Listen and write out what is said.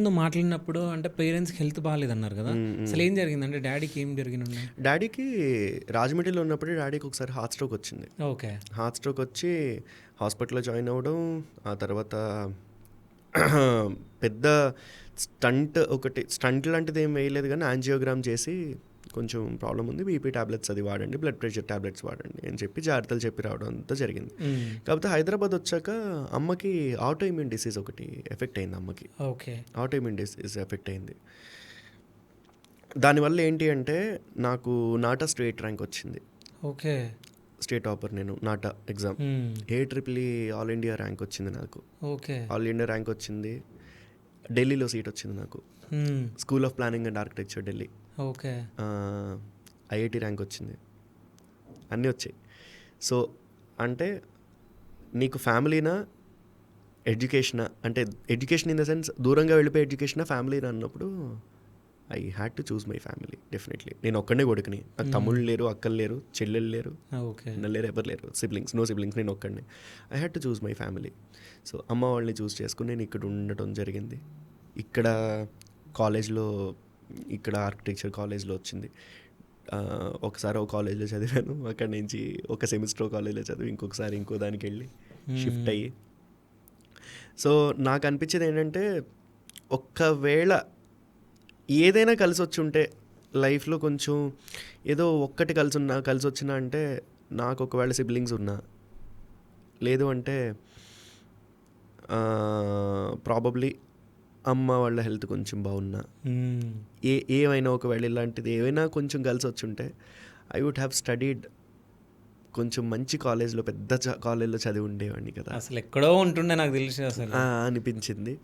ముందు మాట్లాడినప్పుడు అంటే పేరెంట్స్కి హెల్త్ బాగాలేదన్నారు కదా, అసలు ఏం జరిగింది? అంటే డాడీకి ఏం జరిగింది? డాడీకి రాజమండ్రిలో ఉన్నప్పుడు డాడీకి ఒకసారి హార్ట్ స్ట్రోక్ వచ్చింది. ఓకే. హార్ట్ స్ట్రోక్ వచ్చి హాస్పిటల్లో జాయిన్ అవ్వడం, ఆ తర్వాత పెద్ద స్టంట్ లాంటిది ఏం వేయలేదు, కానీ యాంజియోగ్రామ్ చేసి కొంచెం ప్రాబ్లం ఉంది, బీపీ టాబ్లెట్స్ అది వాడండి, బ్లడ్ ప్రెషర్ టాబ్లెట్స్ వాడండి అని చెప్పి జాగ్రత్తలు చెప్పి రావడం అంతా జరిగింది. కాకపోతే హైదరాబాద్ వచ్చాక అమ్మకి ఆటో ఇమ్యూన్ డిసీజ్ ఒకటి ఎఫెక్ట్ అయింది. అమ్మకి okay. Auto immune disease effect అయింది. దానివల్ల ఏంటి అంటే నాకు నాటా స్టేట్ ర్యాంక్ వచ్చింది. ఓకే. స్టేట్ టాపర్ నేను NATA exam. AEEE all India rank వచ్చింది నాకు. ఓకే. ఆల్ ఇండియా ర్యాంక్ వచ్చింది. ఢిల్లీలో సీట్ వచ్చింది నాకు, school of planning and architecture Delhi. Okay. IIT rank వచ్చింది, అన్నీ వచ్చాయి. సో అంటే నీకు ఫ్యామిలీనా ఎడ్యుకేషనా, అంటే ఎడ్యుకేషన్ ఇన్ ద సెన్స్ దూరంగా వెళ్ళిపోయి ఎడ్యుకేషనా ఫ్యామిలీనా అన్నప్పుడు I had to choose my family. Definitely నేను ఒక్కడే కొడుకుని, నాకు తమ్ముళ్ళు లేరు, అక్కలు లేరు, చెల్లెళ్ళు లేరు, అన్నలు లేరు, ఎవరు లేరు, నో సిబ్లింగ్స్, నేను ఒక్కడిని. I had to choose my family. So అమ్మ వాళ్ళని చూస్ చేసుకుని నేను ఇక్కడ ఉండటం జరిగింది. ఇక్కడ కాలేజ్లో, ఇక్కడ ఆర్కిటెక్చర్ కాలేజ్లో వచ్చింది. ఒకసారి ఒక కాలేజ్లో చదివాను, అక్కడి నుంచి ఒక సెమిస్టర్ కాలేజ్లో చదివి ఇంకొకసారి ఇంకో దానికి వెళ్ళి షిఫ్ట్ అయ్యి. సో నాకు అనిపించేది ఏంటంటే, ఒక్కవేళ ఏదైనా కలిసి వచ్చి ఉంటే లైఫ్లో, కొంచెం ఏదో ఒక్కటి కలిసి వచ్చినా అంటే, నాకు ఒకవేళ సిబ్లింగ్స్ ఉన్నా, లేదు అంటే ప్రాబబ్లీ అమ్మ వాళ్ళ హెల్త్ కొంచెం బాగున్నా, ఏమైనా ఒకవేళ ఇలాంటిది ఏమైనా కొంచెం కలిసి వచ్చి ఉంటే ఐ వుడ్ హ్యావ్ స్టడీడ్ కొంచెం మంచి కాలేజ్లో, పెద్ద కాలేజ్లో చదివి ఉండేవాడిని కదా. అసలు ఎక్కడో ఉంటుండే నాకు తెలిసి అసలు అనిపించింది.